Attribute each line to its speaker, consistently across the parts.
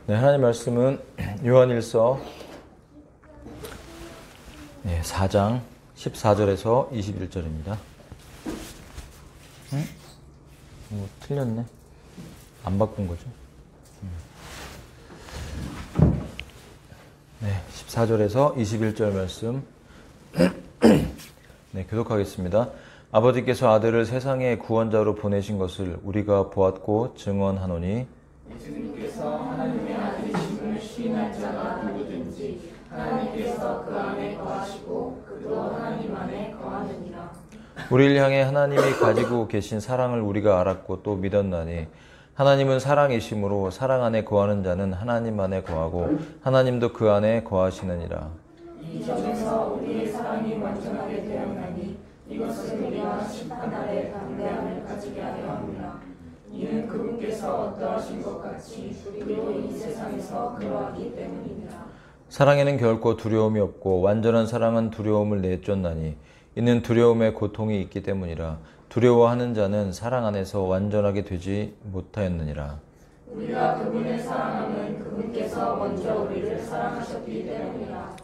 Speaker 1: 네, 하나님 말씀은 요한일서 4장 14절에서 21절입니다. 응? 틀렸네. 안 바꾼 거죠? 네, 14절에서 21절 말씀 네, 교독하겠습니다. 아버지께서 아들을 세상의 구원자로 보내신 것을 우리가 보았고 증언하노니
Speaker 2: 예수님께서 하나님의 아들이심을 시인할 자가 누구든지 하나님께서 그 안에 거하시고 그도 하나님 안에 거하느니라.
Speaker 1: 우리를 향해 하나님이 가지고 계신 사랑을 우리가 알았고 또 믿었나니 하나님은 사랑이심으로 사랑 안에 거하는 자는 하나님 안에 거하고 하나님도 그 안에 거하시느니라.
Speaker 2: 이 점에서 우리의 사랑이 완전하게 되었나니 이것을 우리가 심판날에 담대함을 가지게 하려 합니다. 이는 그분께서 어떠하신 것 같이 우리도 이 세상에서 그러하기 때문이니라.
Speaker 1: 사랑에는 결코 두려움이 없고 완전한 사랑은 두려움을 내쫓나니 이는 두려움에 고통이 있기 때문이라. 두려워하는 자는 사랑 안에서 완전하게 되지 못하였느니라.
Speaker 2: 우리가 그분을 사랑하면 그분께서 먼저 우리를 사랑하셨기 때문이라.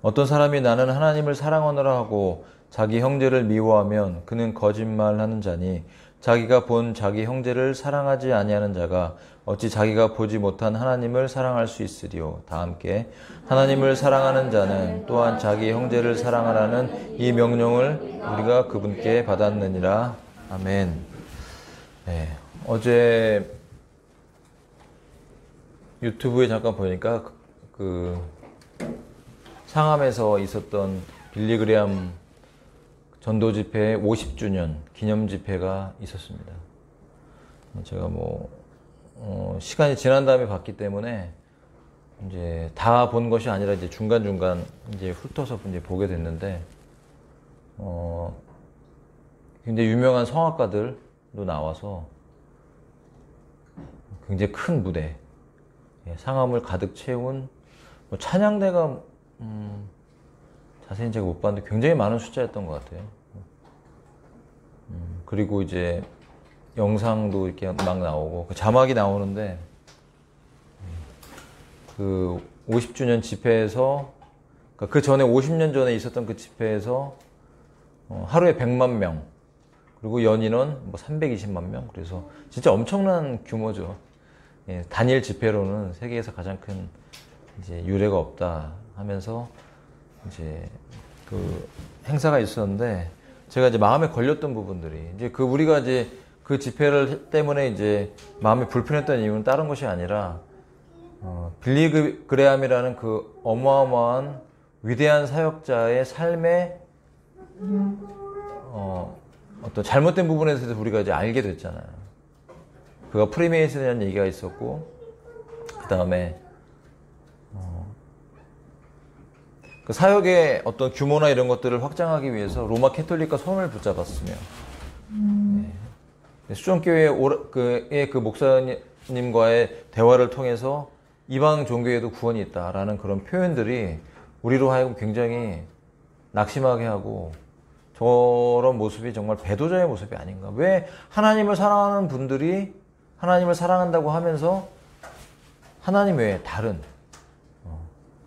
Speaker 1: 어떤 사람이 나는 하나님을 사랑하노라 하고 자기 형제를 미워하면 그는 거짓말하는 자니 자기가 본 자기 형제를 사랑하지 아니하는 자가 어찌 자기가 보지 못한 하나님을 사랑할 수 있으리요. 다 함께 하나님을 사랑하는 자는 또한 자기 형제를 사랑하라는 이 명령을 우리가 그분께 받았느니라. 아멘. 네, 어제 유튜브에 잠깐 보니까 그 상암에서 있었던 빌리그레암 전도 집회 50주년 기념 집회가 있었습니다. 제가 시간이 지난 다음에 봤기 때문에 이제 다 본 것이 아니라 이제 중간중간 이제 훑어서 이제 보게 됐는데, 굉장히 유명한 성악가들도 나와서 굉장히 큰 무대, 상암을 가득 채운 찬양대가 자세히 제가 못 봤는데 굉장히 많은 숫자였던 것 같아요. 그리고 이제 영상도 이렇게 막 나오고 자막이 나오는데 그 50주년 집회에서 그 전에 50년 전에 있었던 그 집회에서 하루에 100만 명 그리고 연인원 320만 명 그래서 진짜 엄청난 규모죠. 단일 집회로는 세계에서 가장 큰 이제 유례가 없다 하면서 이제 그 행사가 있었는데 제가 이제 마음에 걸렸던 부분들이 이제 우리가 이제 그 집회를 때문에 이제 마음이 불편했던 이유는 다른 것이 아니라 빌리 그레암이라는 그 어마어마한 위대한 사역자의 삶의 어떤 잘못된 부분에 대해서 우리가 이제 알게 됐잖아요. 그가 프리메이슨이라는 얘기가 있었고 그 다음에 그 사역의 어떤 규모나 이런 것들을 확장하기 위해서 로마 캐톨릭과 손을 붙잡았으며 수정교회의 그 목사님과의 대화를 통해서 이방 종교에도 구원이 있다라는 그런 표현들이 우리로 하여금 굉장히 낙심하게 하고 저런 모습이 정말 배도자의 모습이 아닌가. 왜 하나님을 사랑하는 분들이 하나님을 사랑한다고 하면서 하나님 외에 다른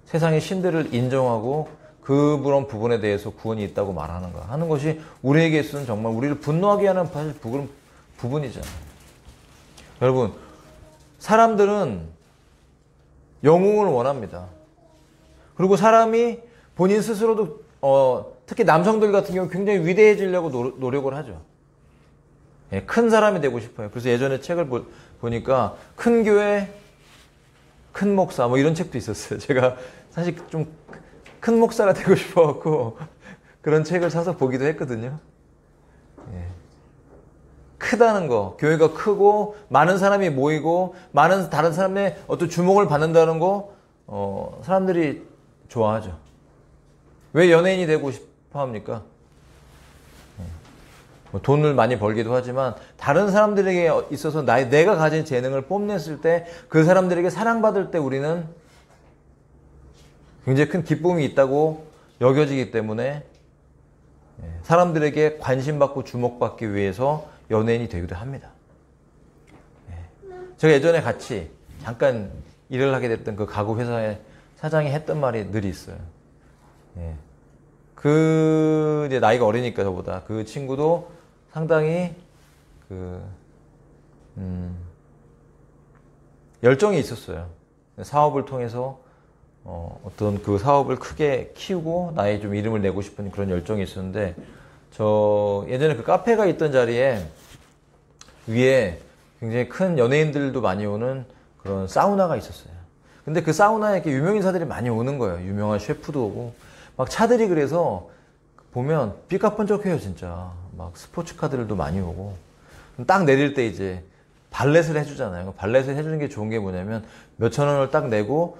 Speaker 1: 세상의 신들을 인정하고 그런 부분에 대해서 구원이 있다고 말하는가 하는 것이 우리에게 있어서는 정말 우리를 분노하게 하는 사실 부분이잖아요. 여러분, 사람들은 영웅을 원합니다. 그리고 사람이 본인 스스로도 특히 남성들 같은 경우 굉장히 위대해지려고 노력을 하죠. 큰 사람이 되고 싶어요. 그래서 예전에 책을 보니까 큰 교회, 큰 목사 이런 책도 있었어요. 제가 사실 좀 큰 목사가 되고 싶어갖고 그런 책을 사서 보기도 했거든요. 크다는 거, 교회가 크고 많은 사람이 모이고 많은 다른 사람의 어떤 주목을 받는다는 거 사람들이 좋아하죠. 왜 연예인이 되고 싶어 합니까? 돈을 많이 벌기도 하지만 다른 사람들에게 있어서 내가 가진 재능을 뽐냈을 때 그 사람들에게 사랑받을 때 우리는 굉장히 큰 기쁨이 있다고 여겨지기 때문에 사람들에게 관심받고 주목받기 위해서 연예인이 되기도 합니다. 제가 예전에 같이 잠깐 일을 하게 됐던 그 가구 회사의 사장이 했던 말이 늘 있어요. 예. 이제 나이가 어리니까 저보다 그 친구도 상당히 열정이 있었어요. 사업을 통해서 어떤 그 사업을 크게 키우고 나의 좀 이름을 내고 싶은 그런 열정이 있었는데, 저 예전에 그 카페가 있던 자리에 위에 굉장히 큰 연예인들도 많이 오는 그런 사우나가 있었어요. 근데 그 사우나에 이렇게 유명인사들이 많이 오는 거예요. 유명한 셰프도 오고 막 차들이, 그래서 보면 삐까뻔쩍해요 진짜. 막 스포츠카들도 많이 오고, 딱 내릴 때 이제 발렛을 해주잖아요. 발렛을 해주는 게 좋은 게 뭐냐면 몇천 원을 딱 내고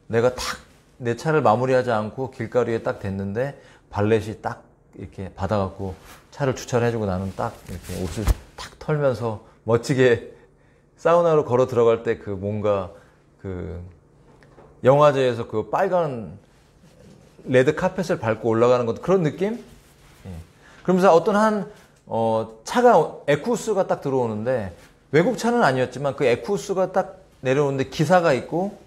Speaker 1: 내가 탁 내 차를 마무리하지 않고 길가루에 딱 댔는데 발렛이 딱 이렇게 받아갖고 차를 주차를 해주고 나는 딱 이렇게 옷을 탁 털면서 멋지게 사우나로 걸어 들어갈 때 그 뭔가 그 영화제에서 그 빨간 레드 카펫을 밟고 올라가는 것도 그런 느낌? 예. 그러면서 어떤 차가 에쿠스가 딱 들어오는데, 외국 차는 아니었지만 그 에쿠스가 딱 내려오는데 기사가 있고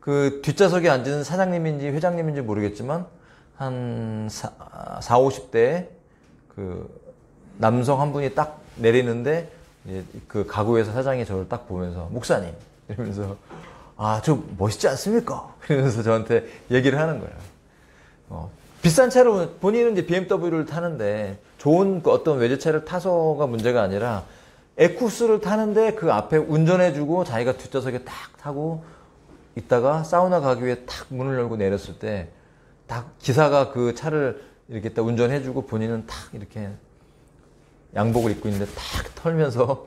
Speaker 1: 그 뒷좌석에 앉은 사장님인지 회장님인지 모르겠지만 한 40~50대 그 남성 한 분이 딱 내리는데, 이제 그 가구회사 사장이 저를 딱 보면서 목사님 이러면서 저 멋있지 않습니까? 이러면서 저한테 얘기를 하는 거예요. 비싼 차로, 본인은 이제 BMW를 타는데 좋은 어떤 외제차를 타서가 문제가 아니라 에쿠스를 타는데 그 앞에 운전해주고 자기가 뒷좌석에 딱 타고 있다가 사우나 가기 위해 탁 문을 열고 내렸을 때 딱 기사가 그 차를 이렇게 딱 운전해주고 본인은 탁 이렇게 양복을 입고 있는데 탁 털면서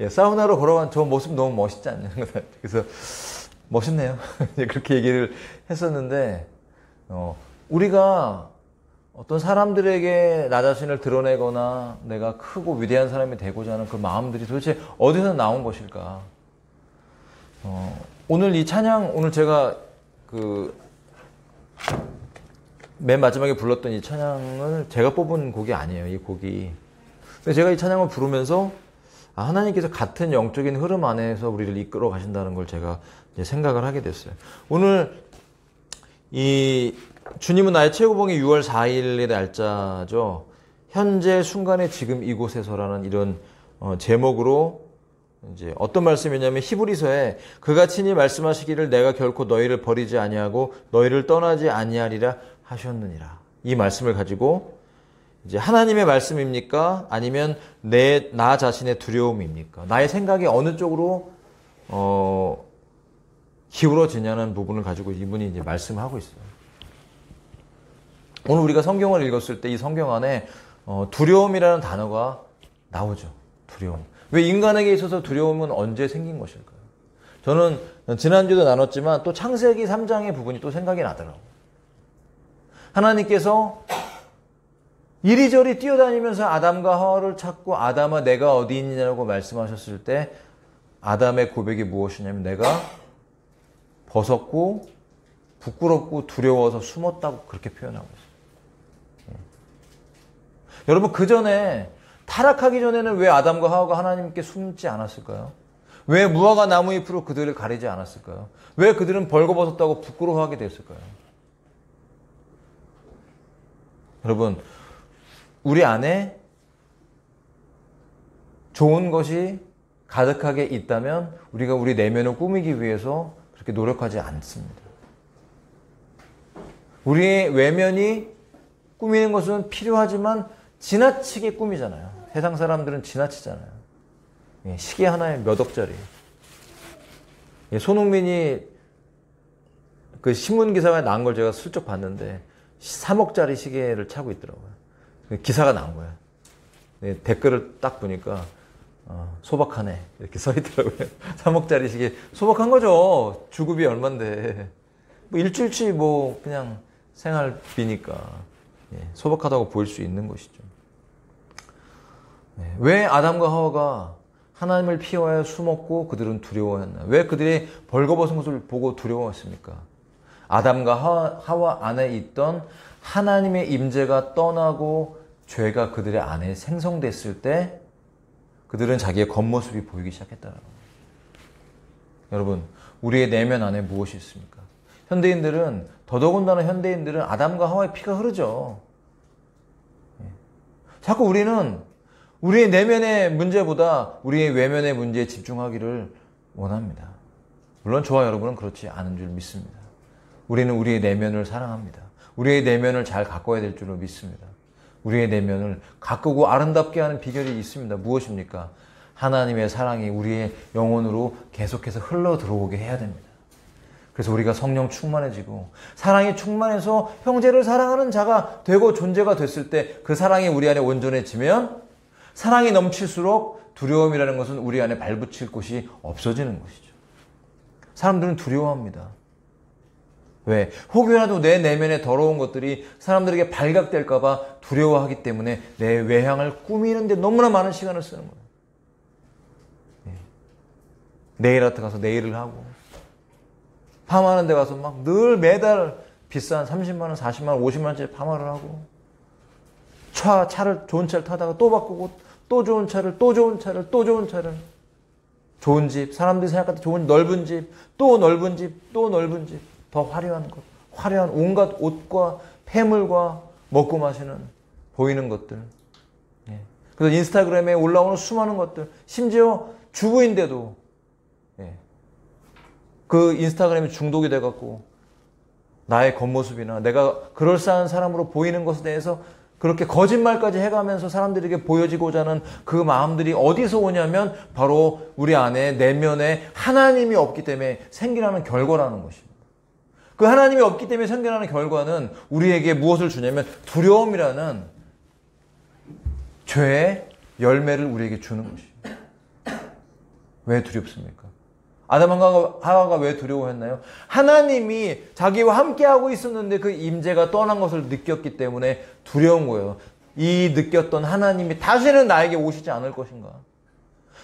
Speaker 1: 사우나로 걸어간 저 모습 너무 멋있지 않냐. 그래서 멋있네요. 그렇게 얘기를 했었는데, 우리가 어떤 사람들에게 나 자신을 드러내거나 내가 크고 위대한 사람이 되고자 하는 그 마음들이 도대체 어디서 나온 것일까? 오늘 이 찬양, 오늘 제가 맨 마지막에 불렀던 이 찬양을 제가 뽑은 곡이 아니에요, 이 곡이. 근데 제가 이 찬양을 부르면서 하나님께서 같은 영적인 흐름 안에서 우리를 이끌어 가신다는 걸 제가 이제 생각을 하게 됐어요. 오늘 이 주님은 나의 최고봉이 6월 4일의 날짜죠. 현재 순간에 지금 이곳에서라는 이런 제목으로 이제 어떤 말씀이냐면, 히브리서에 그가 친히 말씀하시기를 내가 결코 너희를 버리지 아니하고 너희를 떠나지 아니하리라 하셨느니라. 이 말씀을 가지고 이제 하나님의 말씀입니까? 아니면 나 자신의 두려움입니까? 나의 생각이 어느 쪽으로 기울어지냐는 부분을 가지고 이분이 이제 말씀하고 있어요. 오늘 우리가 성경을 읽었을 때 이 성경 안에 두려움이라는 단어가 나오죠. 두려움. 왜 인간에게 있어서 두려움은 언제 생긴 것일까요? 저는 지난주도 나눴지만 또 창세기 3장의 부분이 또 생각이 나더라고요. 하나님께서 이리저리 뛰어다니면서 아담과 하와를 찾고 아담아 내가 어디 있느냐고 말씀하셨을 때 아담의 고백이 무엇이냐면 내가 벗었고 부끄럽고 두려워서 숨었다고 그렇게 표현하고 있어요. 여러분, 그 전에 타락하기 전에는 왜 아담과 하와가 하나님께 숨지 않았을까요? 왜 무화과 나무 잎으로 그들을 가리지 않았을까요? 왜 그들은 벌거벗었다고 부끄러워하게 됐을까요? 여러분, 우리 안에 좋은 것이 가득하게 있다면 우리가 우리 내면을 꾸미기 위해서 그렇게 노력하지 않습니다. 우리의 외면이 꾸미는 것은 필요하지만 지나치게 꾸미잖아요. 세상 사람들은 지나치잖아요. 시계 하나에 몇 억짜리. 손흥민이 그 신문기사가 나온 걸 제가 슬쩍 봤는데 3억짜리 시계를 차고 있더라고요. 기사가 나온 거야. 댓글을 딱 보니까 소박하네 이렇게 써 있더라고요. 3억짜리 시계 소박한 거죠. 주급이 얼만데 뭐 일주일치 뭐 그냥 생활비니까 소박하다고 보일 수 있는 것이죠. 왜 아담과 하와가 하나님을 피하여 숨었고 그들은 두려워했나? 왜 그들이 벌거벗은 것을 보고 두려워했습니까? 아담과 하와 안에 있던 하나님의 임재가 떠나고 죄가 그들의 안에 생성됐을 때 그들은 자기의 겉모습이 보이기 시작했다는 거예요. 여러분, 우리의 내면 안에 무엇이 있습니까? 현대인들은, 더더군다나 현대인들은 아담과 하와의 피가 흐르죠. 자꾸 우리는 우리의 내면의 문제보다 우리의 외면의 문제에 집중하기를 원합니다. 물론 저와 여러분은 그렇지 않은 줄 믿습니다. 우리는 우리의 내면을 사랑합니다. 우리의 내면을 잘 가꿔야 될 줄로 믿습니다. 우리의 내면을 가꾸고 아름답게 하는 비결이 있습니다. 무엇입니까? 하나님의 사랑이 우리의 영혼으로 계속해서 흘러 들어오게 해야 됩니다. 그래서 우리가 성령 충만해지고 사랑이 충만해서 형제를 사랑하는 자가 되고 존재가 됐을 때 그 사랑이 우리 안에 온전해지면 사랑이 넘칠수록 두려움이라는 것은 우리 안에 발붙일 곳이 없어지는 것이죠. 사람들은 두려워합니다. 왜? 혹여라도 내 내면에 더러운 것들이 사람들에게 발각될까 봐 두려워하기 때문에 내 외향을 꾸미는 데 너무나 많은 시간을 쓰는 거예요. 네일 아트 가서 네일을 하고 파마하는 데 가서 막 늘 매달 비싼 30만 원, 40만 원, 50만 원짜리 파마를 하고 좋은 차를 타다가 또 바꾸고 또 좋은 차를 좋은 집, 사람들이 생각할 때 좋은 넓은 집, 또 넓은 집, 또 넓은 집, 더 화려한 것, 화려한 온갖 옷과 폐물과 먹고 마시는 보이는 것들. 그래서 인스타그램에 올라오는 수많은 것들, 심지어 주부인데도 그 인스타그램에 중독이 돼갖고 나의 겉모습이나 내가 그럴싸한 사람으로 보이는 것에 대해서 그렇게 거짓말까지 해가면서 사람들에게 보여지고자 하는 그 마음들이 어디서 오냐면 바로 우리 안에 내면에 하나님이 없기 때문에 생겨나는 결과라는 것입니다. 그 하나님이 없기 때문에 생겨나는 결과는 우리에게 무엇을 주냐면 두려움이라는 죄의 열매를 우리에게 주는 것입니다. 왜 두렵습니까? 아담과 하와가 왜 두려워했나요? 하나님이 자기와 함께하고 있었는데 그 임재가 떠난 것을 느꼈기 때문에 두려운 거예요. 이 느꼈던 하나님이 다시는 나에게 오시지 않을 것인가?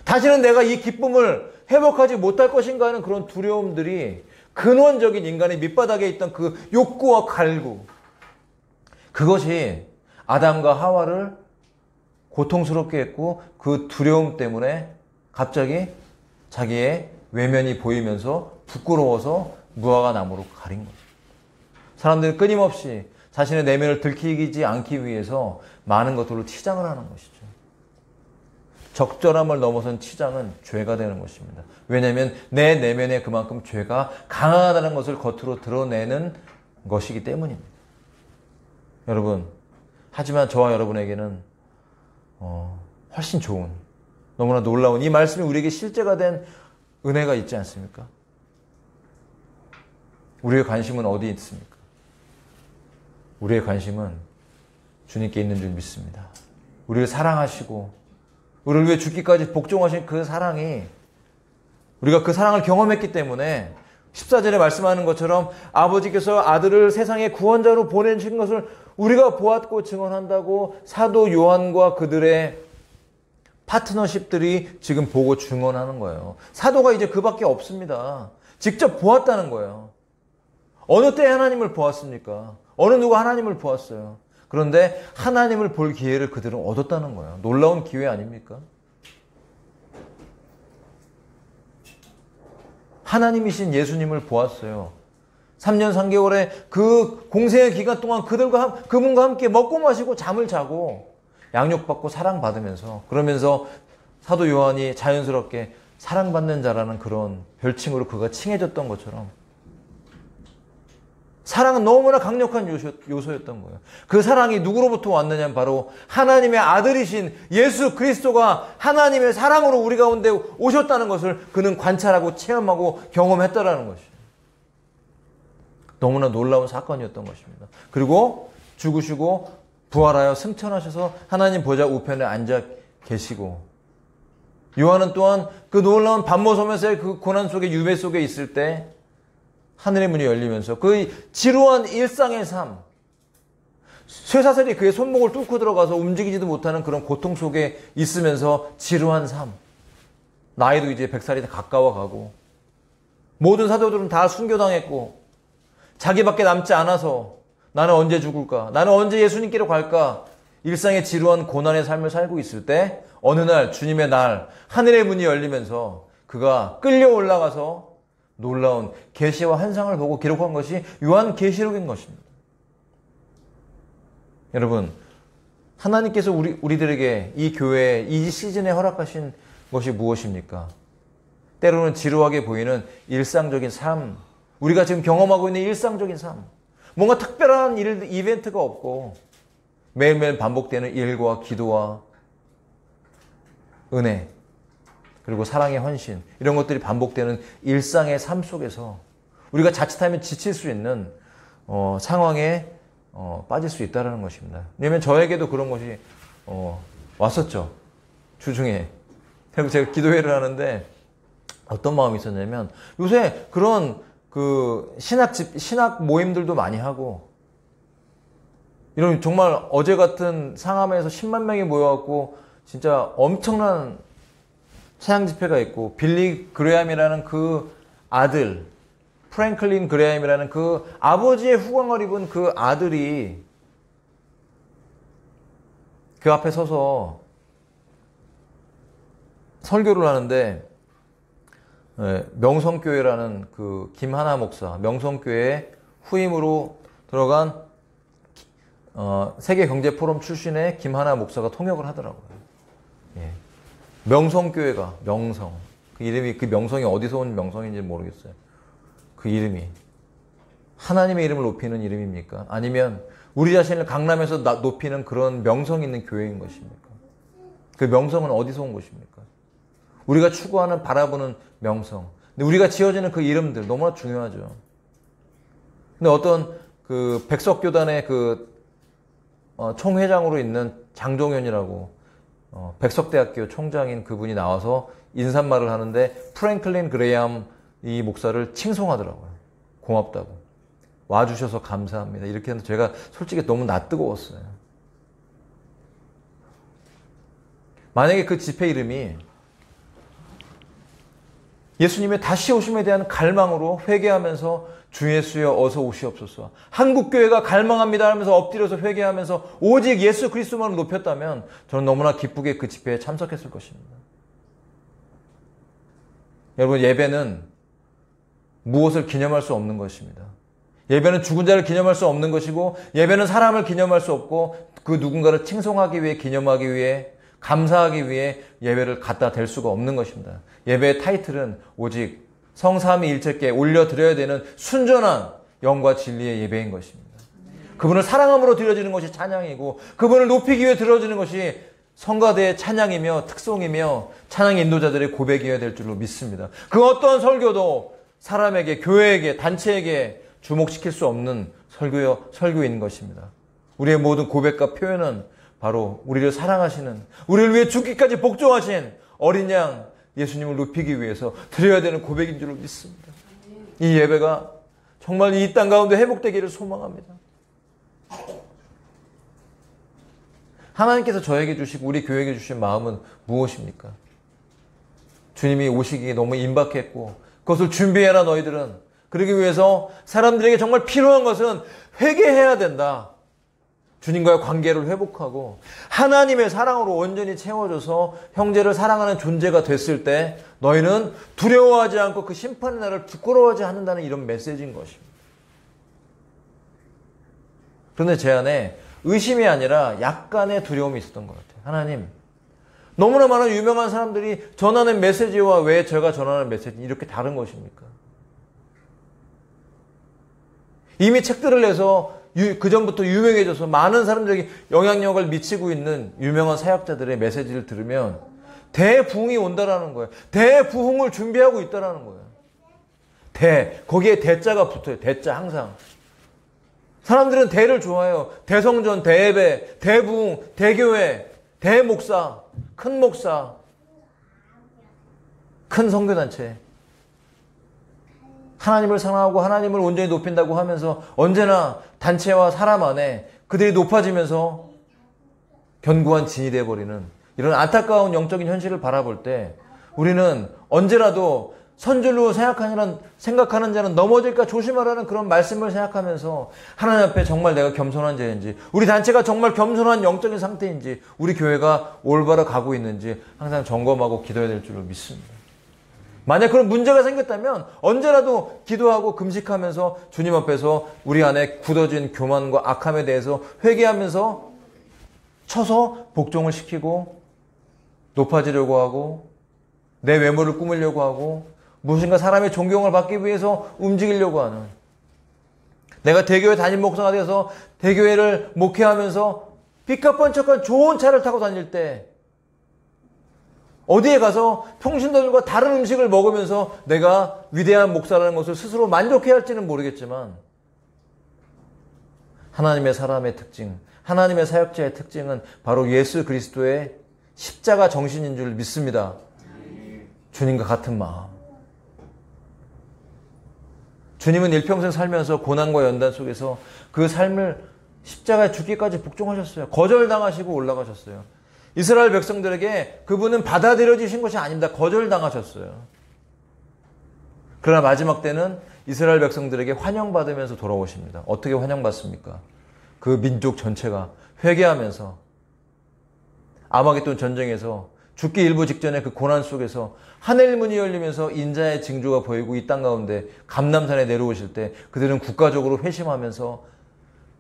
Speaker 1: 다시는 내가 이 기쁨을 회복하지 못할 것인가 하는 그런 두려움들이 근원적인 인간의 밑바닥에 있던 그 욕구와 갈구, 그것이 아담과 하와를 고통스럽게 했고 그 두려움 때문에 갑자기 자기의 외면이 보이면서 부끄러워서 무화과 나무로 가린 거죠. 사람들은 끊임없이 자신의 내면을 들키지 않기 위해서 많은 것들로 치장을 하는 것이죠. 적절함을 넘어선 치장은 죄가 되는 것입니다. 왜냐하면 내 내면에 그만큼 죄가 강하다는 것을 겉으로 드러내는 것이기 때문입니다. 여러분, 하지만 저와 여러분에게는 훨씬 좋은, 너무나 놀라운 이 말씀이 우리에게 실제가 된 은혜가 있지 않습니까? 우리의 관심은 어디에 있습니까? 우리의 관심은 주님께 있는 줄 믿습니다. 우리를 사랑하시고 우리를 위해 죽기까지 복종하신 그 사랑이, 우리가 그 사랑을 경험했기 때문에 14절에 말씀하는 것처럼 아버지께서 아들을 세상의 구원자로 보내신 것을 우리가 보았고 증언한다고 사도 요한과 그들의 파트너십들이 지금 보고 증언하는 거예요. 사도가 이제 그밖에 없습니다. 직접 보았다는 거예요. 어느 때 하나님을 보았습니까? 어느 누가 하나님을 보았어요. 그런데 하나님을 볼 기회를 그들은 얻었다는 거예요. 놀라운 기회 아닙니까? 하나님이신 예수님을 보았어요. 3년 3개월의 그 공생의 기간 동안 그분과 함께 먹고 마시고 잠을 자고 양육받고 사랑받으면서, 그러면서 사도 요한이 자연스럽게 사랑받는 자라는 그런 별칭으로 그가 칭해졌던 것처럼 사랑은 너무나 강력한 요소였던 거예요. 그 사랑이 누구로부터 왔느냐면 바로 하나님의 아들이신 예수 그리스도가 하나님의 사랑으로 우리 가운데 오셨다는 것을 그는 관찰하고 체험하고 경험했다라는 것이에요. 너무나 놀라운 사건이었던 것입니다. 그리고 죽으시고 부활하여 승천하셔서 하나님 보좌 우편에 앉아 계시고, 요한은 또한 그 놀라운 반모섬에서의 그 고난 속에 유배 속에 있을 때 하늘의 문이 열리면서 그 지루한 일상의 삶, 쇠사슬이 그의 손목을 뚫고 들어가서 움직이지도 못하는 그런 고통 속에 있으면서 지루한 삶, 나이도 이제 100살이 다 가까워 가고 모든 사도들은 다 순교당했고 자기밖에 남지 않아서 나는 언제 죽을까? 나는 언제 예수님께로 갈까? 일상의 지루한 고난의 삶을 살고 있을 때 어느 날 주님의 날 하늘의 문이 열리면서 그가 끌려 올라가서 놀라운 계시와 환상을 보고 기록한 것이 요한계시록인 것입니다. 여러분, 하나님께서 우리들에게 이 교회에 이 시즌에 허락하신 것이 무엇입니까? 때로는 지루하게 보이는 일상적인 삶, 우리가 지금 경험하고 있는 일상적인 삶, 뭔가 특별한 이벤트가 없고 매일매일 반복되는 일과 기도와 은혜, 그리고 사랑의 헌신, 이런 것들이 반복되는 일상의 삶 속에서 우리가 자칫하면 지칠 수 있는 상황에 빠질 수 있다는 것입니다. 왜냐하면 저에게도 그런 것이 왔었죠. 주중에. 그리고 제가 기도회를 하는데 어떤 마음이 있었냐면, 요새 그런 신학 모임들도 많이 하고, 이런 정말 어제 같은 상암에서 10만 명이 모여갖고 진짜 엄청난 사양 집회가 있고, 빌리 그레함이라는 그 아들, 프랭클린 그레함이라는 그 아버지의 후광을 입은 그 아들이 그 앞에 서서 설교를 하는데, 명성교회라는 그 김하나 목사, 명성교회 후임으로 들어간 세계경제포럼 출신의 김하나 목사가 통역을 하더라고요. 예. 명성교회가, 명성. 그 이름이, 그 명성이 어디서 온 명성인지 모르겠어요. 그 이름이. 하나님의 이름을 높이는 이름입니까? 아니면 우리 자신을 강남에서 높이는 그런 명성 있는 교회인 것입니까? 그 명성은 어디서 온 것입니까? 우리가 추구하는, 바라보는 명성. 근데 우리가 지어지는 그 이름들 너무나 중요하죠. 근데 어떤 그 백석교단의 그 총회장으로 있는 장종현이라고 백석대학교 총장인 그분이 나와서 인사말을 하는데 프랭클린 그레이엄 이 목사를 칭송하더라고요. 고맙다고. 와주셔서 감사합니다. 이렇게 했는데 제가 솔직히 너무 낯뜨거웠어요. 만약에 그 집회 이름이 예수님의 다시 오심에 대한 갈망으로 회개하면서 주 예수여 어서 오시옵소서, 한국교회가 갈망합니다 하면서 엎드려서 회개하면서 오직 예수 그리스도만을 높였다면 저는 너무나 기쁘게 그 집회에 참석했을 것입니다. 여러분, 예배는 무엇을 기념할 수 없는 것입니다. 예배는 죽은 자를 기념할 수 없는 것이고, 예배는 사람을 기념할 수 없고, 그 누군가를 칭송하기 위해, 기념하기 위해, 감사하기 위해 예배를 갖다 댈 수가 없는 것입니다. 예배의 타이틀은 오직 성삼위일체께 올려드려야 되는 순전한 영과 진리의 예배인 것입니다. 그분을 사랑함으로 드려지는 것이 찬양이고, 그분을 높이기 위해 드려지는 것이 성가대의 찬양이며 특송이며 찬양 인도자들의 고백이어야 될 줄로 믿습니다. 그 어떤 설교도 사람에게, 교회에게, 단체에게 주목시킬 수 없는 설교인 것입니다. 우리의 모든 고백과 표현은 바로 우리를 사랑하시는, 우리를 위해 죽기까지 복종하신 어린 양 예수님을 높이기 위해서 드려야 되는 고백인 줄로 믿습니다. 이 예배가 정말 이 땅 가운데 회복되기를 소망합니다. 하나님께서 저에게 주시고 우리 교회에게 주신 마음은 무엇입니까? 주님이 오시기에 너무 임박했고 그것을 준비해라 너희들은. 그러기 위해서 사람들에게 정말 필요한 것은 회개해야 된다. 주님과의 관계를 회복하고 하나님의 사랑으로 온전히 채워져서 형제를 사랑하는 존재가 됐을 때 너희는 두려워하지 않고 그 심판의 날을 부끄러워하지 않는다는 이런 메시지인 것입니다. 그런데 제 안에 의심이 아니라 약간의 두려움이 있었던 것 같아요. 하나님, 너무나 많은 유명한 사람들이 전하는 메시지와 왜 제가 전하는 메시지는 이렇게 다른 것입니까? 이미 책들을 내서 그전부터 유명해져서 많은 사람들에게 영향력을 미치고 있는 유명한 사역자들의 메시지를 들으면 대부흥이 온다라는 거예요. 대부흥을 준비하고 있다라는 거예요. 거기에 대자가 붙어요. 대자 항상. 사람들은 대를 좋아해요. 대성전, 대예배, 대부흥, 대교회, 대목사, 큰 목사, 큰 선교단체. 하나님을 사랑하고 하나님을 온전히 높인다고 하면서 언제나 단체와 사람 안에 그들이 높아지면서 견고한 진이 되어버리는 이런 안타까운 영적인 현실을 바라볼 때 우리는 언제라도 선줄로 생각하는 자는 넘어질까 조심하라는 그런 말씀을 생각하면서 하나님 앞에 정말 내가 겸손한 자인지, 우리 단체가 정말 겸손한 영적인 상태인지, 우리 교회가 올바로 가고 있는지 항상 점검하고 기도해야 될 줄로 믿습니다. 만약 그런 문제가 생겼다면 언제라도 기도하고 금식하면서 주님 앞에서 우리 안에 굳어진 교만과 악함에 대해서 회개하면서 쳐서 복종을 시키고 높아지려고 하고 내 외모를 꾸미려고 하고 무엇인가 사람의 존경을 받기 위해서 움직이려고 하는, 내가 대교회 담임 목사가 돼서 대교회를 목회하면서 삐까뻔쩍한 좋은 차를 타고 다닐 때 어디에 가서 평신도들과 다른 음식을 먹으면서 내가 위대한 목사라는 것을 스스로 만족해야 할지는 모르겠지만, 하나님의 사람의 특징, 하나님의 사역자의 특징은 바로 예수 그리스도의 십자가 정신인 줄 믿습니다. 주님과 같은 마음. 주님은 일평생 살면서 고난과 연단 속에서 그 삶을 십자가에 죽기까지 복종하셨어요. 거절당하시고 올라가셨어요. 이스라엘 백성들에게 그분은 받아들여지신 것이 아닙니다. 거절당하셨어요. 그러나 마지막 때는 이스라엘 백성들에게 환영받으면서 돌아오십니다. 어떻게 환영받습니까? 그 민족 전체가 회개하면서 아마겟돈 전쟁에서 죽기 일부 직전에 그 고난 속에서 하늘 문이 열리면서 인자의 징조가 보이고 이 땅 가운데 감람산에 내려오실 때 그들은 국가적으로 회심하면서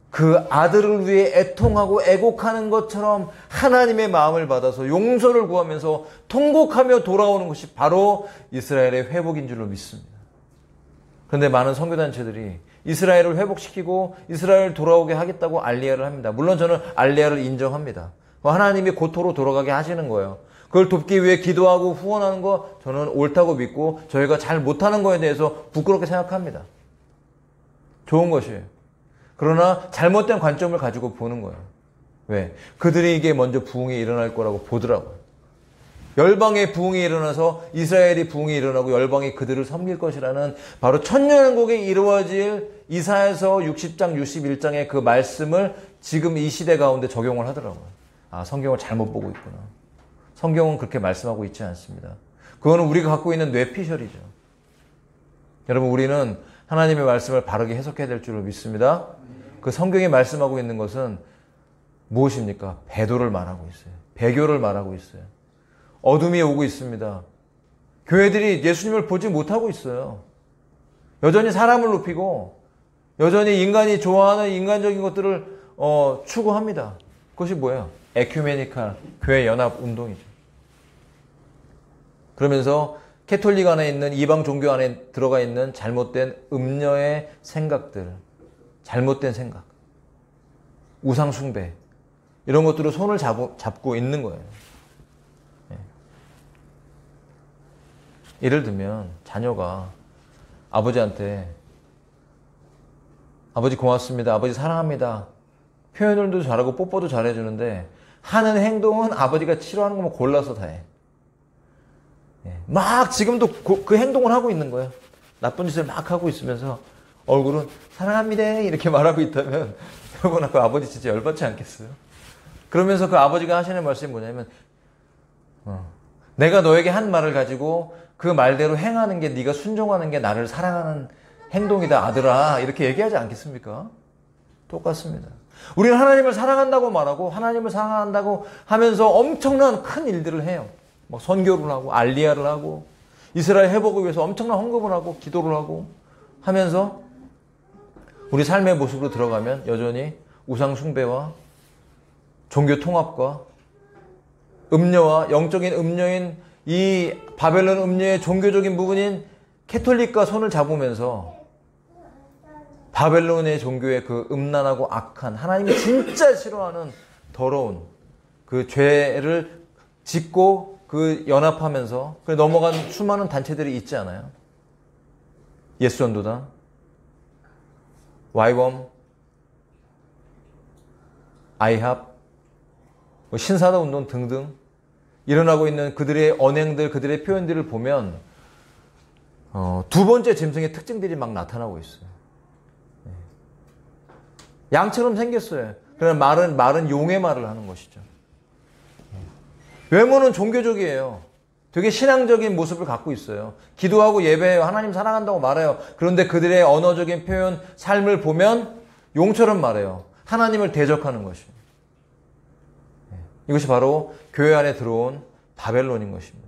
Speaker 1: 그 아들을 위해 애통하고 애곡하는 것처럼 하나님의 마음을 받아서 용서를 구하면서 통곡하며 돌아오는 것이 바로 이스라엘의 회복인 줄로 믿습니다. 그런데 많은 선교단체들이 이스라엘을 회복시키고 이스라엘을 돌아오게 하겠다고 알리야를 합니다. 물론 저는 알리야를 인정합니다. 하나님이 고토로 돌아가게 하시는 거예요. 그걸 돕기 위해 기도하고 후원하는 거 저는 옳다고 믿고 저희가 잘 못하는 거에 대해서 부끄럽게 생각합니다. 좋은 것이에요. 그러나 잘못된 관점을 가지고 보는 거예요. 왜? 그들이 이게 먼저 부흥이 일어날 거라고 보더라고요. 열방의 부흥이 일어나서 이스라엘이 부흥이 일어나고 열방이 그들을 섬길 것이라는 바로 천년왕국에 이루어질 이사야서 60장 61장의 그 말씀을 지금 이 시대 가운데 적용을 하더라고요. 아, 성경을 잘못 보고 있구나. 성경은 그렇게 말씀하고 있지 않습니다. 그거는 우리가 갖고 있는 뇌피셜이죠. 여러분, 우리는 하나님의 말씀을 바르게 해석해야 될 줄로 믿습니다. 그 성경이 말씀하고 있는 것은 무엇입니까? 배도를 말하고 있어요. 배교를 말하고 있어요. 어둠이 오고 있습니다. 교회들이 예수님을 보지 못하고 있어요. 여전히 사람을 높이고 여전히 인간이 좋아하는 인간적인 것들을 추구합니다. 그것이 뭐예요? 에큐메니칼 교회 연합 운동이죠. 그러면서 캐톨릭 안에 있는 이방 종교 안에 들어가 있는 잘못된 음녀의 생각들, 잘못된 생각, 우상 숭배 이런 것들로 손을 잡고 있는 거예요. 예를 들면 자녀가 아버지한테 아버지 고맙습니다. 아버지 사랑합니다. 표현을도 잘하고 뽀뽀도 잘해주는데 하는 행동은 아버지가 싫어하는 것만 골라서 다 해. 막 지금도 그 행동을 하고 있는 거예요. 나쁜 짓을 막 하고 있으면서 얼굴은 사랑합니다 이렇게 말하고 있다면 여러분 그 아버지 진짜 열받지 않겠어요? 그러면서 그 아버지가 하시는 말씀이 뭐냐면 내가 너에게 한 말을 가지고 그 말대로 행하는 게 네가 순종하는 게 나를 사랑하는 행동이다 아들아 이렇게 얘기하지 않겠습니까? 똑같습니다. 우리는 하나님을 사랑한다고 말하고 하나님을 사랑한다고 하면서 엄청난 큰 일들을 해요. 뭐 선교를 하고 알리야를 하고 이스라엘 회복을 위해서 엄청난 헌금을 하고 기도를 하고 하면서 우리 삶의 모습으로 들어가면 여전히 우상 숭배와 종교 통합과 음녀와 영적인 음녀인 이 바벨론 음녀의 종교적인 부분인 캐톨릭과 손을 잡으면서 바벨론의 종교의 그 음란하고 악한 하나님이 진짜 싫어하는 더러운 그 죄를 짓고 그 연합하면서 그 넘어간 수많은 단체들이 있지 않아요? 예수전도단, YWOM, 아이합, 신사도 운동 등등 일어나고 있는 그들의 언행들, 그들의 표현들을 보면 두 번째 짐승의 특징들이 막 나타나고 있어요. 양처럼 생겼어요. 그러나 말은 용의 말을 하는 것이죠. 외모는 종교적이에요. 되게 신앙적인 모습을 갖고 있어요. 기도하고 예배해요. 하나님 사랑한다고 말해요. 그런데 그들의 언어적인 표현, 삶을 보면 용처럼 말해요. 하나님을 대적하는 것입니다. 이것이 바로 교회 안에 들어온 바벨론인 것입니다.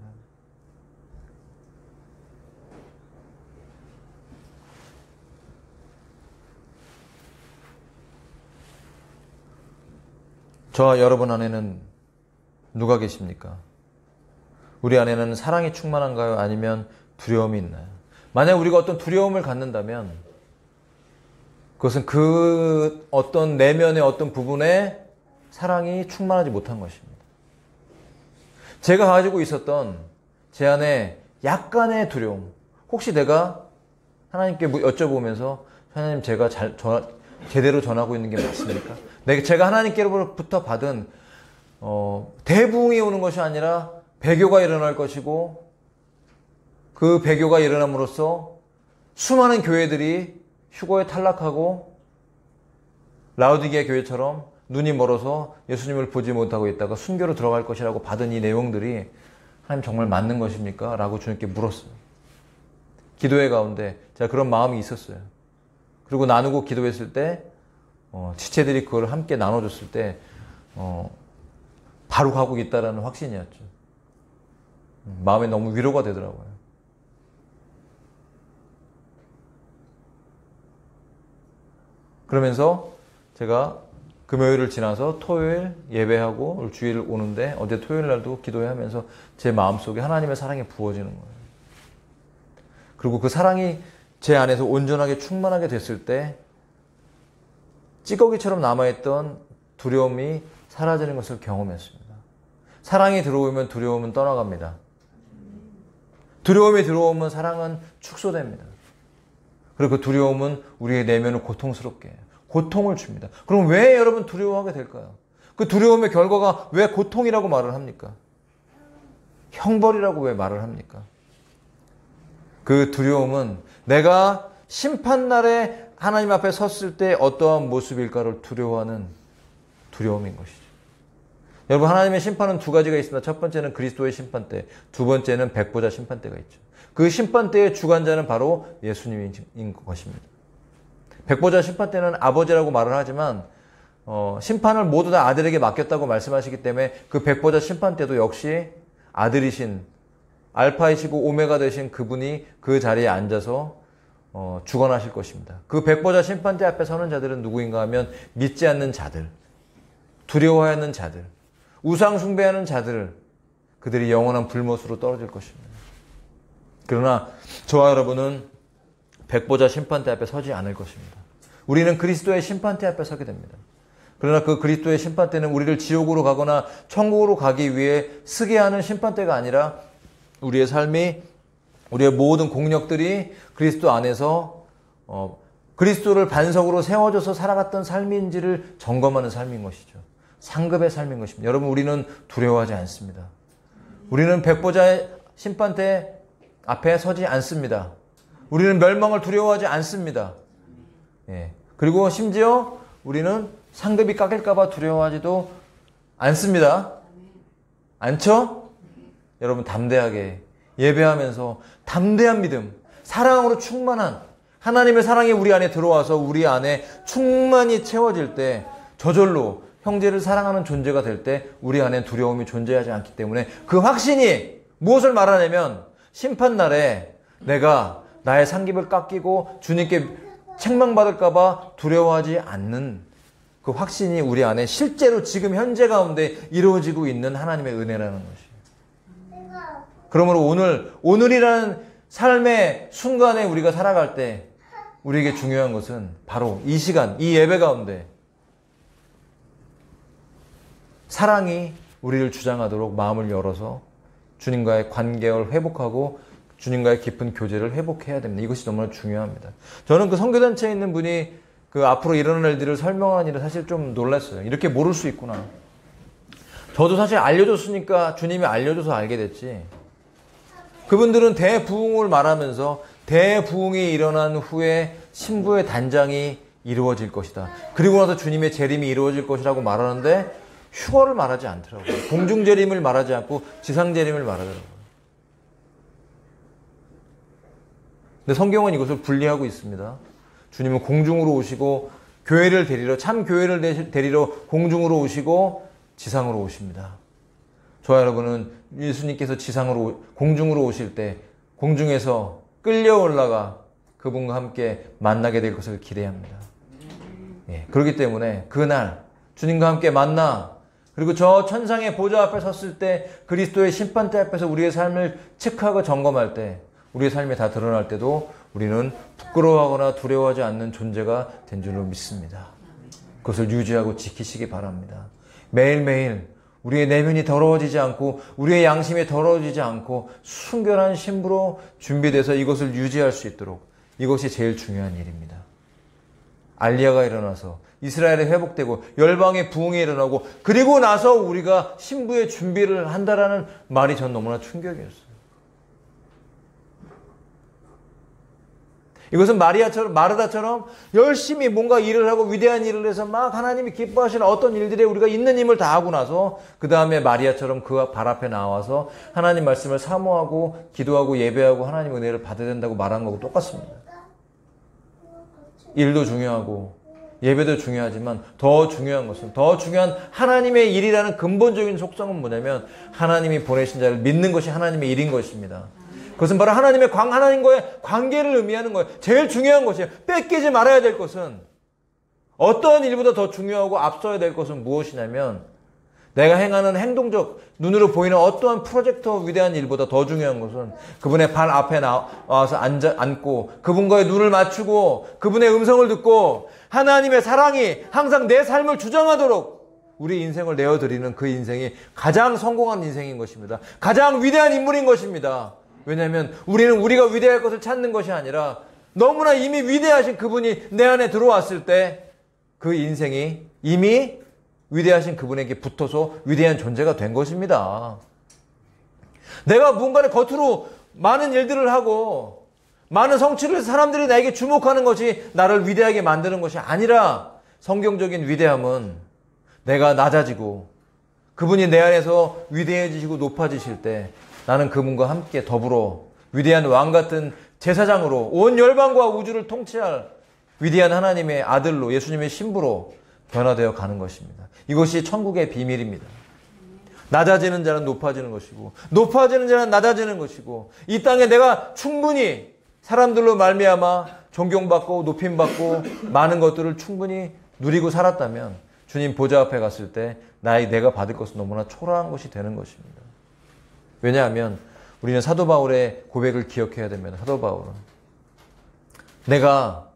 Speaker 1: 저와 여러분 안에는 누가 계십니까? 우리 안에는 사랑이 충만한가요? 아니면 두려움이 있나요? 만약 우리가 어떤 두려움을 갖는다면 그것은 그 어떤 내면의 어떤 부분에 사랑이 충만하지 못한 것입니다. 제가 가지고 있었던 제 안에 약간의 두려움, 혹시 내가 하나님께 여쭤보면서 하나님 제가 제대로 전하고 있는 게 맞습니까? 제가 하나님께로부터 받은 대부흥이 오는 것이 아니라 배교가 일어날 것이고 그 배교가 일어남으로써 수많은 교회들이 휴거에 탈락하고 라우디게아 교회처럼 눈이 멀어서 예수님을 보지 못하고 있다가 순교로 들어갈 것이라고 받은 이 내용들이 하나님 정말 맞는 것입니까? 라고 주님께 물었어요. 기도회 가운데 제가 그런 마음이 있었어요. 그리고 나누고 기도했을 때 지체들이 그걸 함께 나눠줬을 때 바로 가고 있다라는 확신이었죠. 마음에 너무 위로가 되더라고요. 그러면서 제가 금요일을 지나서 토요일 예배하고 주일 오는데 어제 토요일 날도 기도하면서 제 마음속에 하나님의 사랑이 부어지는 거예요. 그리고 그 사랑이 제 안에서 온전하게 충만하게 됐을 때 찌꺼기처럼 남아있던 두려움이 사라지는 것을 경험했습니다. 사랑이 들어오면 두려움은 떠나갑니다. 두려움이 들어오면 사랑은 축소됩니다. 그리고 그 두려움은 우리의 내면을 고통스럽게 해요. 고통을 줍니다. 그럼 왜 여러분 두려워하게 될까요? 그 두려움의 결과가 왜 고통이라고 말을 합니까? 형벌이라고 왜 말을 합니까? 그 두려움은 내가 심판날에 하나님 앞에 섰을 때 어떠한 모습일까를 두려워하는 두려움인 것이죠. 여러분, 하나님의 심판은 두 가지가 있습니다. 첫 번째는 그리스도의 심판대, 두 번째는 백보자 심판대가 있죠. 그 심판대의 주관자는 바로 예수님인 것입니다. 백보자 심판대는 아버지라고 말을 하지만 심판을 모두 다 아들에게 맡겼다고 말씀하시기 때문에 그 백보자 심판대도 역시 아들이신 알파이시고 오메가 되신 그분이 그 자리에 앉아서 주관하실 것입니다. 그 백보자 심판대 앞에 서는 자들은 누구인가 하면 믿지 않는 자들, 두려워하는 자들, 우상 숭배하는 자들, 그들이 영원한 불못으로 떨어질 것입니다. 그러나 저와 여러분은 백보자 심판대 앞에 서지 않을 것입니다. 우리는 그리스도의 심판대 앞에 서게 됩니다. 그러나 그 그리스도의 심판대는 우리를 지옥으로 가거나 천국으로 가기 위해 쓰게 하는 심판대가 아니라 우리의 삶이, 우리의 모든 공력들이 그리스도 안에서 그리스도를 반석으로 세워져서 살아갔던 삶인지를 점검하는 삶인 것이죠. 상급의 삶인 것입니다. 여러분, 우리는 두려워하지 않습니다. 우리는 백보자의 심판대 앞에 서지 않습니다. 우리는 멸망을 두려워하지 않습니다. 예. 그리고 심지어 우리는 상급이 깎일까봐 두려워하지도 않습니다. 않죠? 여러분, 담대하게 예배하면서 담대한 믿음, 사랑으로 충만한 하나님의 사랑이 우리 안에 들어와서 우리 안에 충만히 채워질 때 저절로 형제를 사랑하는 존재가 될 때 우리 안에 두려움이 존재하지 않기 때문에 그 확신이 무엇을 말하냐면 심판날에 내가 나의 상급을 깎이고 주님께 책망받을까봐 두려워하지 않는 그 확신이 우리 안에 실제로 지금 현재 가운데 이루어지고 있는 하나님의 은혜라는 것이에요. 그러므로 오늘이라는 삶의 순간에 우리가 살아갈 때 우리에게 중요한 것은 바로 이 시간, 이 예배 가운데 사랑이 우리를 주장하도록 마음을 열어서 주님과의 관계를 회복하고 주님과의 깊은 교제를 회복해야 됩니다. 이것이 너무나 중요합니다. 저는 그 선교단체에 있는 분이 그 앞으로 일어날 일들을 설명하는 일을 사실 좀 놀랐어요. 이렇게 모를 수 있구나. 저도 사실 알려줬으니까 주님이 알려줘서 알게 됐지. 그분들은 대부흥을 말하면서 대부흥이 일어난 후에 신부의 단장이 이루어질 것이다. 그리고 나서 주님의 재림이 이루어질 것이라고 말하는데 휴거를 말하지 않더라고요. 공중재림을 말하지 않고 지상재림을 말하더라고요. 근데 성경은 이것을 분리하고 있습니다. 주님은 공중으로 오시고 교회를 데리러, 참 교회를 데리러 공중으로 오시고 지상으로 오십니다. 저와 여러분은 예수님께서 공중으로 오실 때 공중에서 끌려 올라가 그분과 함께 만나게 될 것을 기대합니다. 예, 그렇기 때문에 그날 주님과 함께 만나 그리고 저 천상의 보좌 앞에 섰을 때 그리스도의 심판대 앞에서 우리의 삶을 체크하고 점검할 때 우리의 삶이 다 드러날 때도 우리는 부끄러워하거나 두려워하지 않는 존재가 된 줄로 믿습니다. 그것을 유지하고 지키시기 바랍니다. 매일매일 우리의 내면이 더러워지지 않고 우리의 양심이 더러워지지 않고 순결한 신부로 준비돼서 이것을 유지할 수 있도록 이것이 제일 중요한 일입니다. 알리야가 일어나서 이스라엘이 회복되고 열방의 부흥이 일어나고 그리고 나서 우리가 신부의 준비를 한다라는 말이 전 너무나 충격이었어요. 이것은 마르다처럼 열심히 뭔가 일을 하고 위대한 일을 해서 막 하나님이 기뻐하시는 어떤 일들에 우리가 있는 힘을 다하고 나서 그 다음에 마리아처럼 그 발 앞에 나와서 하나님 말씀을 사모하고 기도하고 예배하고 하나님 은혜를 받아야 된다고 말한 거고 똑같습니다. 일도 중요하고 예배도 중요하지만 더 중요한 것은 더 중요한 하나님의 일이라는 근본적인 속성은 뭐냐면 하나님이 보내신 자를 믿는 것이 하나님의 일인 것입니다. 그것은 바로 하나님과의 관계를 의미하는 거예요. 제일 중요한 것이에요. 뺏기지 말아야 될 것은 어떠한 일보다 더 중요하고 앞서야 될 것은 무엇이냐면 내가 행하는 행동적 눈으로 보이는 어떠한 프로젝터 위대한 일보다 더 중요한 것은 그분의 발 앞에 나와서 앉고 그분과의 눈을 맞추고 그분의 음성을 듣고 하나님의 사랑이 항상 내 삶을 주장하도록 우리 인생을 내어드리는 그 인생이 가장 성공한 인생인 것입니다. 가장 위대한 인물인 것입니다. 왜냐하면 우리는 우리가 위대할 것을 찾는 것이 아니라 너무나 이미 위대하신 그분이 내 안에 들어왔을 때 그 인생이 이미 위대하신 그분에게 붙어서 위대한 존재가 된 것입니다. 내가 무언가를 겉으로 많은 일들을 하고 많은 성취를 해서 사람들이 나에게 주목하는 것이 나를 위대하게 만드는 것이 아니라 성경적인 위대함은 내가 낮아지고 그분이 내 안에서 위대해지시고 높아지실 때 나는 그분과 함께 더불어 위대한 왕 같은 제사장으로 온 열방과 우주를 통치할 위대한 하나님의 아들로 예수님의 신부로 변화되어 가는 것입니다. 이것이 천국의 비밀입니다. 낮아지는 자는 높아지는 것이고 높아지는 자는 낮아지는 것이고 이 땅에 내가 충분히 사람들로 말미암아 존경받고 높임받고 많은 것들을 충분히 누리고 살았다면 주님 보좌 앞에 갔을 때 내가 받을 것은 너무나 초라한 것이 되는 것입니다. 왜냐하면 우리는 사도 바울의 고백을 기억해야 됩니다. 사도 바울은 내가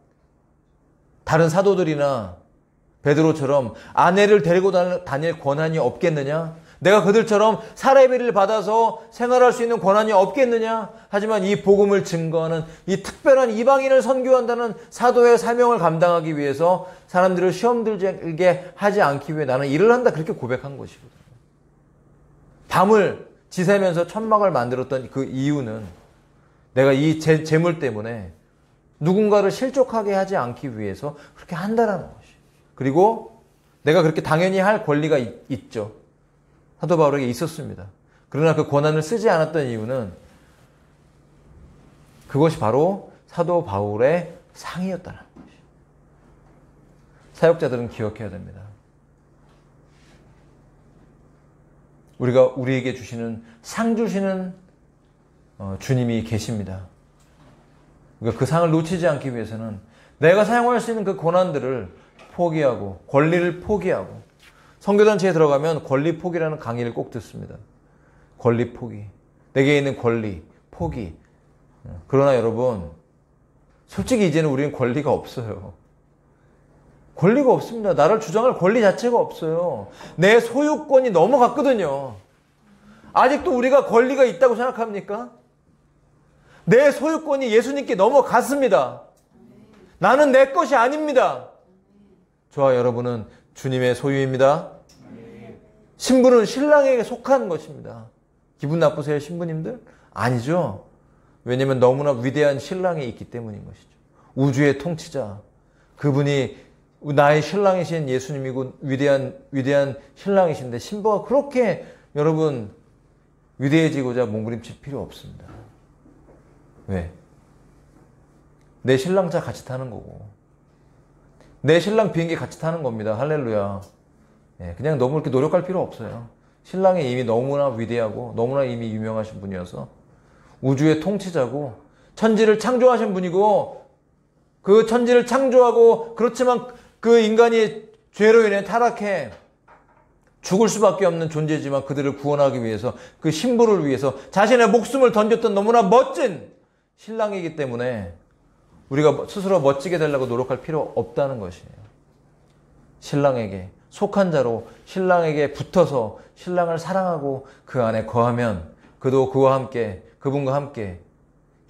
Speaker 1: 다른 사도들이나 베드로처럼 아내를 데리고 다닐 권한이 없겠느냐? 내가 그들처럼 사례비를 받아서 생활할 수 있는 권한이 없겠느냐? 하지만 이 복음을 증거하는 이 특별한 이방인을 선교한다는 사도의 사명을 감당하기 위해서 사람들을 시험 들게 하지 않기 위해 나는 일을 한다. 그렇게 고백한 것이거든요. 밤을 지새면서 천막을 만들었던 그 이유는 내가 이 재물 때문에 누군가를 실족하게 하지 않기 위해서 그렇게 한다라는 것이. 그리고 내가 그렇게 당연히 할 권리가 있죠. 사도 바울에게 있었습니다. 그러나 그 권한을 쓰지 않았던 이유는 그것이 바로 사도 바울의 상이었다는 것이. 사역자들은 기억해야 됩니다. 우리에게 주시는 상 주시는 주님이 계십니다. 그러니까 그 상을 놓치지 않기 위해서는 내가 사용할 수 있는 그 권한들을 포기하고 권리를 포기하고 선교단체에 들어가면 권리 포기라는 강의를 꼭 듣습니다. 권리 포기. 내게 있는 권리 포기. 그러나 여러분 솔직히 이제는 우리는 권리가 없어요. 권리가 없습니다. 나를 주장할 권리 자체가 없어요. 내 소유권이 넘어갔거든요. 아직도 우리가 권리가 있다고 생각합니까? 내 소유권이 예수님께 넘어갔습니다. 나는 내 것이 아닙니다. 저와 여러분은 주님의 소유입니다. 신부는 신랑에게 속한 것입니다. 기분 나쁘세요, 신부님들? 아니죠. 왜냐하면 너무나 위대한 신랑이 있기 때문인 것이죠. 우주의 통치자. 그분이 나의 신랑이신 예수님이고 위대한 신랑이신데 신부가 그렇게 여러분 위대해지고자 몸부림칠 필요 없습니다. 왜? 내 신랑차 같이 타는 거고 내 신랑 비행기 같이 타는 겁니다. 할렐루야. 그냥 너무 이렇게 노력할 필요 없어요. 신랑이 이미 너무나 위대하고 너무나 이미 유명하신 분이어서 우주의 통치자고 천지를 창조하신 분이고 그 천지를 창조하고 그렇지만 그 인간이 죄로 인해 타락해 죽을 수밖에 없는 존재지만 그들을 구원하기 위해서 그 신부를 위해서 자신의 목숨을 던졌던 너무나 멋진 신랑이기 때문에 우리가 스스로 멋지게 되려고 노력할 필요 없다는 것이에요. 신랑에게 속한 자로 신랑에게 붙어서 신랑을 사랑하고 그 안에 거하면 그도 그와 함께 그분과 함께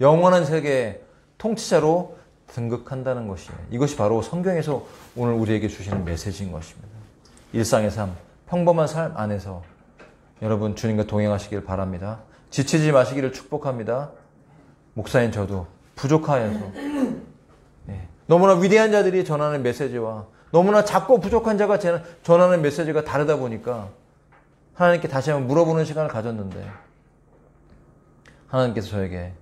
Speaker 1: 영원한 세계의 통치자로 등극한다는 것이에요. 이것이 바로 성경에서 오늘 우리에게 주시는 메시지인 것입니다. 일상의 삶, 평범한 삶 안에서 여러분 주님과 동행하시길 바랍니다. 지치지 마시기를 축복합니다. 목사인 저도 부족하여서 너무나 위대한 자들이 전하는 메시지와 너무나 작고 부족한 자가 전하는 메시지가 다르다 보니까 하나님께 다시 한번 물어보는 시간을 가졌는데 하나님께서 저에게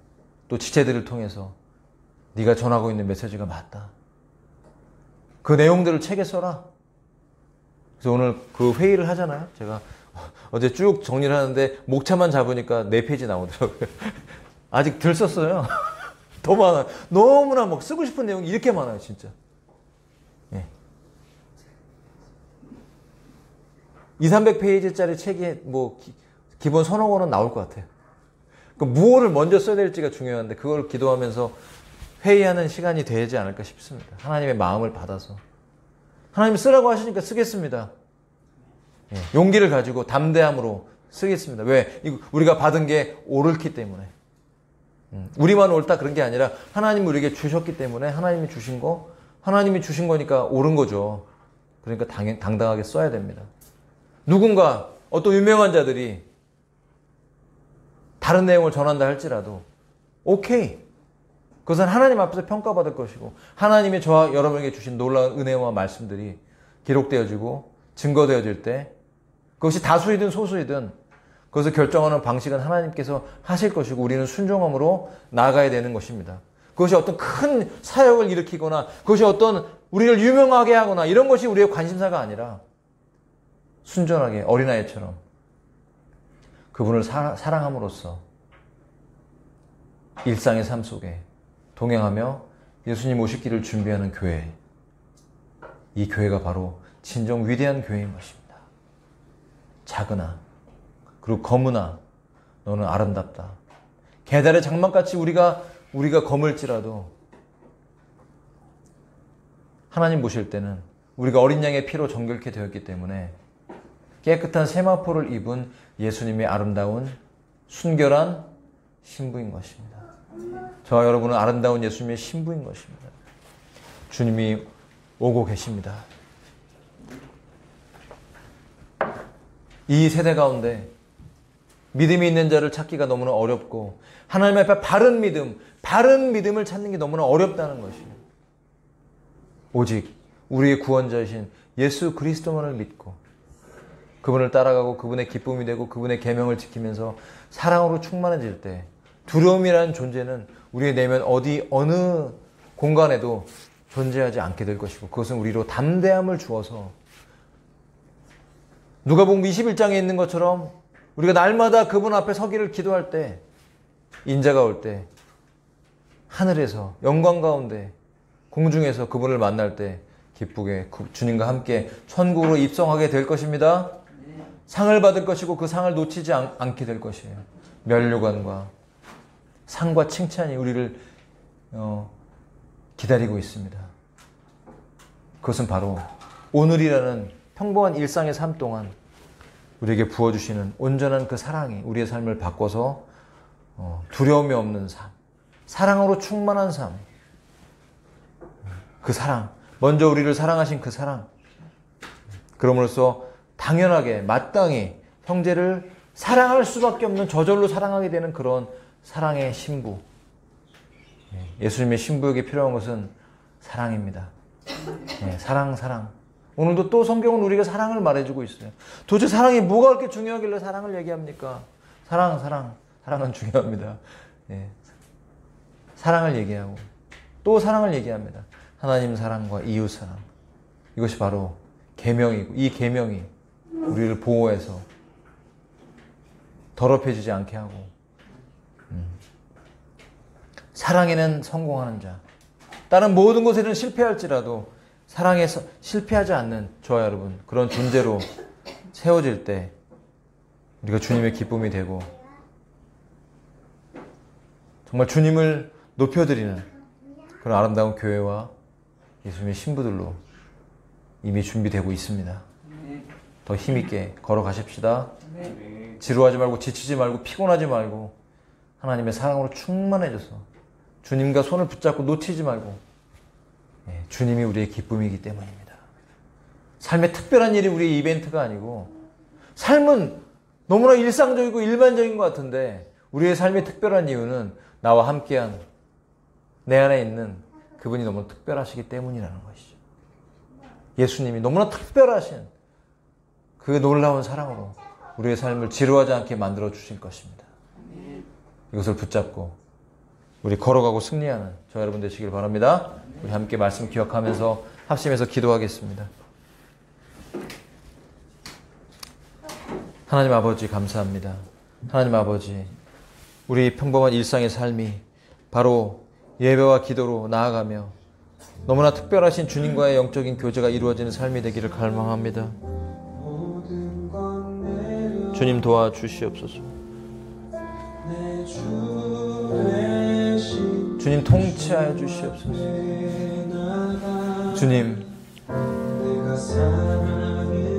Speaker 1: 또 지체들을 통해서 네가 전하고 있는 메시지가 맞다. 그 내용들을 책에 써라. 그래서 오늘 그 회의를 하잖아요. 제가 어제 쭉 정리를 하는데 목차만 잡으니까 4페이지 나오더라고요. 아직 덜 썼어요. 더 많아요. 너무나 막 쓰고 싶은 내용이 이렇게 많아요, 진짜. 예. 200~300페이지짜리 책이 뭐 기본 서너 권은 나올 것 같아요. 그 무엇을 먼저 써야 될지가 중요한데 그걸 기도하면서 회의하는 시간이 되지 않을까 싶습니다. 하나님의 마음을 받아서. 하나님이 쓰라고 하시니까 쓰겠습니다. 예. 용기를 가지고 담대함으로 쓰겠습니다. 왜? 우리가 받은 게 옳기 때문에. 우리만 옳다 그런 게 아니라 하나님이 우리에게 주셨기 때문에 하나님이 주신 거니까 옳은 거죠. 그러니까 당당하게 써야 됩니다. 누군가 어떤 유명한 자들이 다른 내용을 전한다 할지라도 오케이. 그것은 하나님 앞에서 평가받을 것이고 하나님이 저와 여러분에게 주신 놀라운 은혜와 말씀들이 기록되어지고 증거되어질 때 그것이 다수이든 소수이든 그것을 결정하는 방식은 하나님께서 하실 것이고 우리는 순종함으로 나아가야 되는 것입니다. 그것이 어떤 큰 사역을 일으키거나 그것이 어떤 우리를 유명하게 하거나 이런 것이 우리의 관심사가 아니라 순전하게 어린아이처럼 그분을 사랑함으로써 일상의 삶 속에 동행하며 예수님 오실 길을 준비하는 교회. 이 교회가 바로 진정 위대한 교회인 것입니다. 작으나 그리고 검으나 너는 아름답다. 계달의 장막같이 우리가 검을지라도 하나님 보실 때는 우리가 어린 양의 피로 정결케 되었기 때문에 깨끗한 세마포를 입은 예수님의 아름다운 순결한 신부인 것입니다. 저와 여러분은 아름다운 예수님의 신부인 것입니다. 주님이 오고 계십니다. 이 세대 가운데 믿음이 있는 자를 찾기가 너무나 어렵고 하나님 앞에 바른 믿음을 찾는 게 너무나 어렵다는 것이에요. 오직 우리의 구원자이신 예수 그리스도만을 믿고 그분을 따라가고 그분의 기쁨이 되고 그분의 계명을 지키면서 사랑으로 충만해질 때 두려움이라는 존재는 우리의 내면 어느 공간에도 존재하지 않게 될 것이고 그것은 우리로 담대함을 주어서 누가복음 21장에 있는 것처럼 우리가 날마다 그분 앞에 서기를 기도할 때 인자가 올 때 하늘에서 영광 가운데 공중에서 그분을 만날 때 기쁘게 주님과 함께 천국으로 입성하게 될 것입니다. 상을 받을 것이고 그 상을 놓치지 않게 될 것이에요. 면류관과 상과 칭찬이 우리를 기다리고 있습니다. 그것은 바로 오늘이라는 평범한 일상의 삶 동안 우리에게 부어주시는 온전한 그 사랑이 우리의 삶을 바꿔서 두려움이 없는 삶, 사랑으로 충만한 삶, 그 사랑, 먼저 우리를 사랑하신 그 사랑, 그럼으로써 당연하게 마땅히 형제를 사랑할 수밖에 없는 저절로 사랑하게 되는 그런 사랑의 신부. 예수님의 신부에게 필요한 것은 사랑입니다. 사랑. 오늘도 또 성경은 우리가 사랑을 말해주고 있어요. 도대체 사랑이 뭐가 그렇게 중요하길래 사랑을 얘기합니까? 사랑은 중요합니다. 사랑을 얘기하고 또 사랑을 얘기합니다. 하나님 사랑과 이웃 사랑. 이것이 바로 계명이고 이 계명이 우리를 보호해서 더럽혀지지 않게 하고 사랑에는 성공하는 자. 다른 모든 것에는 실패할지라도 사랑에서 실패하지 않는 저와 여러분 그런 존재로 세워질 때 우리가 주님의 기쁨이 되고 정말 주님을 높여드리는 그런 아름다운 교회와 예수님의 신부들로 이미 준비되고 있습니다. 더 힘있게 걸어가십시다. 지루하지 말고 지치지 말고 피곤하지 말고 하나님의 사랑으로 충만해져서 주님과 손을 붙잡고 놓치지 말고 주님이 우리의 기쁨이기 때문입니다. 삶의 특별한 일이 우리의 이벤트가 아니고 삶은 너무나 일상적이고 일반적인 것 같은데 우리의 삶의 특별한 이유는 나와 함께한 내 안에 있는 그분이 너무 특별하시기 때문이라는 것이죠. 예수님이 너무나 특별하신 그 놀라운 사랑으로 우리의 삶을 지루하지 않게 만들어 주실 것입니다. 이것을 붙잡고 우리 걸어가고 승리하는 저 여러분 되시길 바랍니다. 우리 함께 말씀 기억하면서 합심해서 기도하겠습니다. 하나님 아버지 감사합니다. 하나님 아버지 우리 평범한 일상의 삶이 바로 예배와 기도로 나아가며 너무나 특별하신 주님과의 영적인 교제가 이루어지는 삶이 되기를 갈망합니다. 주님 도와주시옵소서. 주님 통치하여 주시옵소서. 주님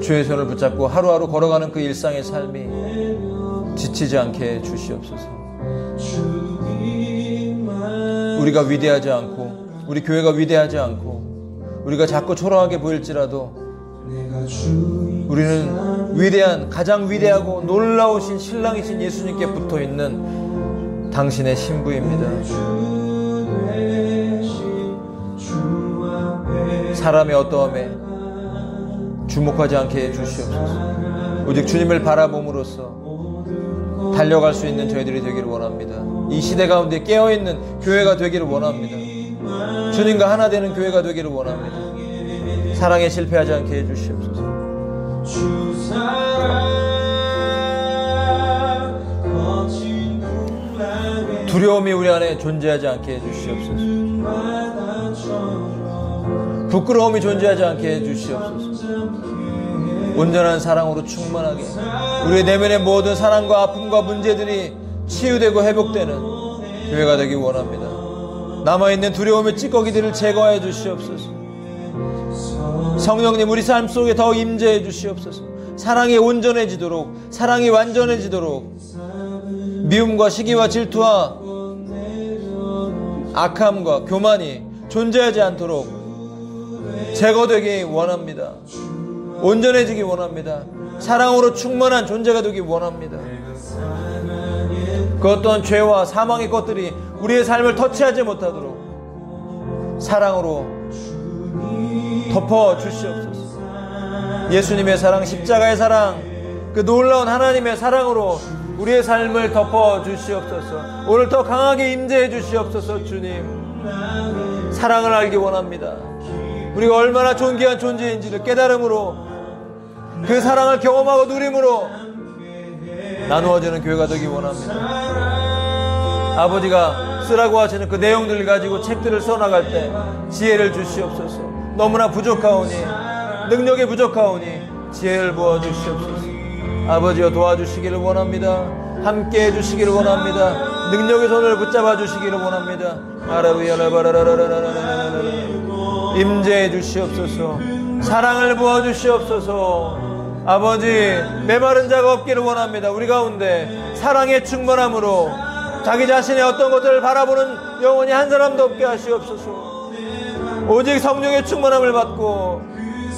Speaker 1: 주의 손을 붙잡고 하루하루 걸어가는 그 일상의 삶이 지치지 않게 주시옵소서. 우리가 위대하지 않고 우리 교회가 위대하지 않고 우리가 자꾸 초라하게 보일지라도 우리는 위대한 가장 위대하고 놀라우신 신랑이신 예수님께 붙어있는 당신의 신부입니다. 사람의 어떠함에 주목하지 않게 해주시옵소서. 오직 주님을 바라봄으로써 달려갈 수 있는 저희들이 되기를 원합니다. 이 시대 가운데 깨어있는 교회가 되기를 원합니다. 주님과 하나 되는 교회가 되기를 원합니다. 사랑에 실패하지 않게 해주시옵소서. 두려움이 우리 안에 존재하지 않게 해주시옵소서. 부끄러움이 존재하지 않게 해주시옵소서. 온전한 사랑으로 충만하게 우리의 내면의 모든 사랑과 아픔과 문제들이 치유되고 회복되는 교회가 되기 원합니다. 남아있는 두려움의 찌꺼기들을 제거해 주시옵소서. 성령님 우리 삶 속에 더 임재해 주시옵소서. 사랑이 온전해지도록 사랑이 완전해지도록 미움과 시기와 질투와 악함과 교만이 존재하지 않도록 제거되기 원합니다. 온전해지기 원합니다. 사랑으로 충만한 존재가 되기 원합니다. 그 어떤 죄와 사망의 것들이 우리의 삶을 터치하지 못하도록 사랑으로 덮어 주시옵소서. 예수님의 사랑, 십자가의 사랑, 그 놀라운 하나님의 사랑으로 우리의 삶을 덮어 주시옵소서. 오늘 더 강하게 임재해 주시옵소서. 주님 사랑을 알기 원합니다. 우리가 얼마나 존귀한 존재인지를 깨달음으로 그 사랑을 경험하고 누림으로 나누어지는 교회가 되기 원합니다. 아버지가 쓰라고 하시는 그 내용들을 가지고 책들을 써나갈 때 지혜를 주시옵소서. 너무나 부족하오니 능력이 부족하오니 지혜를 부어주시옵소서. 아버지여 도와주시기를 원합니다. 함께 해주시기를 원합니다. 능력의 손을 붙잡아 주시기를 원합니다. 임재해 주시옵소서. 사랑을 부어 주시옵소서. 아버지 메마른 자가 없기를 원합니다. 우리 가운데 사랑의 충만함으로 자기 자신의 어떤 것들을 바라보는 영혼이 한 사람도 없게 하시옵소서. 오직 성령의 충만함을 받고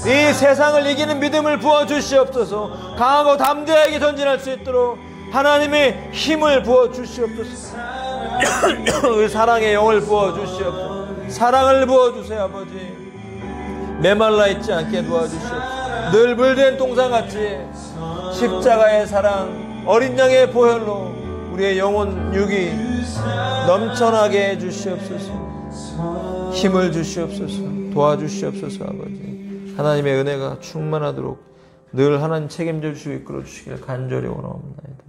Speaker 1: 이 세상을 이기는 믿음을 부어 주시옵소서. 강하고 담대하게 전진할 수 있도록 하나님의 힘을 부어 주시옵소서. 사랑의 영을 부어 주시옵소서. 사랑을 부어 주세요. 아버지 메말라 있지 않게 도와주시옵소서. 늘 물된 동상같이 십자가의 사랑, 어린 양의 보혈로 우리의 영혼 육이 넘쳐나게 해주시옵소서. 힘을 주시옵소서. 도와주시옵소서. 아버지 하나님의 은혜가 충만하도록 늘 하나님 책임져 주시고 이끌어 주시기를 간절히 원하옵나이다.